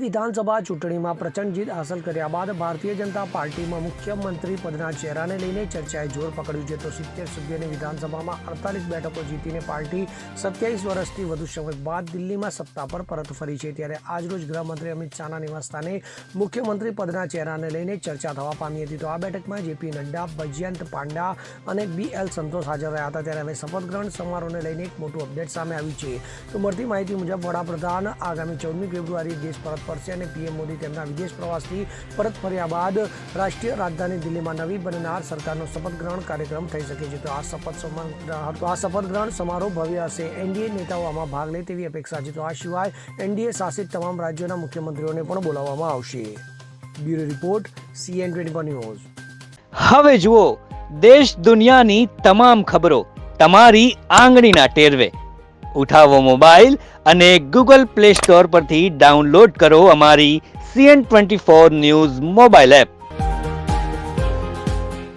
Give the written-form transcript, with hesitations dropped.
વિધાનસભા ચૂંટણીમાં પ્રચંડ જીત હાંસલ કર્યા બાદ ભારતીય જનતા પાર્ટીમાં મુખ્યમંત્રી પદના ચહેરાને લઈને ચર્ચાએ જોર પકડ્યું છે. તો 70 સભ્યોની વિધાનસભામાં 48 બેઠકો જીતીને પાર્ટી 27 વર્ષથી વધુ સમય બાદ દિલ્હીમાં સત્તા પર પરત ફરી છે. ત્યારે આજરોજ ગૃહમંત્રી અમિત શાહના નિવાસસ્થાને મુખ્યમંત્રી પદના ચહેરાને લઈને ચર્ચા થવા પામી હતી. તો આ બેઠકમાં જેપી નડ્ડા, બૈજયંત પાંડા અને BL સંતોષ હાજર રહ્યા હતા. ત્યારે હવે શપથ ગ્રહણ સમારોહને લઈને એક મોટું અપડેટ સામે આવ્યું છે. તો મળતી માહિતી મુજબ વડાપ્રધાન આગામી 14મી ફેબ્રુઆરી દેશ પરત ફરશે અને PM મોદી તેમના વિદેશ પ્રવાસથી પરત ફર્યા બાદ રાષ્ટ્રીય રાજધાની દિલ્હીમાં નવી બનનાર સરકારનો શપથ ગ્રહણ કાર્યક્રમ થઈ શકે છે. તો આ શપથ ગ્રહણ સમારોહ ભવ્ય હશે. NDA નેતાઓ આમાં ભાગ લે તેવી અપેક્ષા છે. તો આ સિવાય NDA શાસિત તમામ રાજ્યોના મુખ્યમંત્રીઓને પણ બોલાવવામાં આવશે. Bureau report CN24 news. હવે જુઓ દેશ દુનિયાની તમામ ખબરો તમારી આંગળીના ટેરવે. ઉઠાવો મોબાઈલ અને Google Play Store પરથી ડાઉનલોડ કરો અમારી CN24 ન્યૂઝ મોબાઈલ એપ.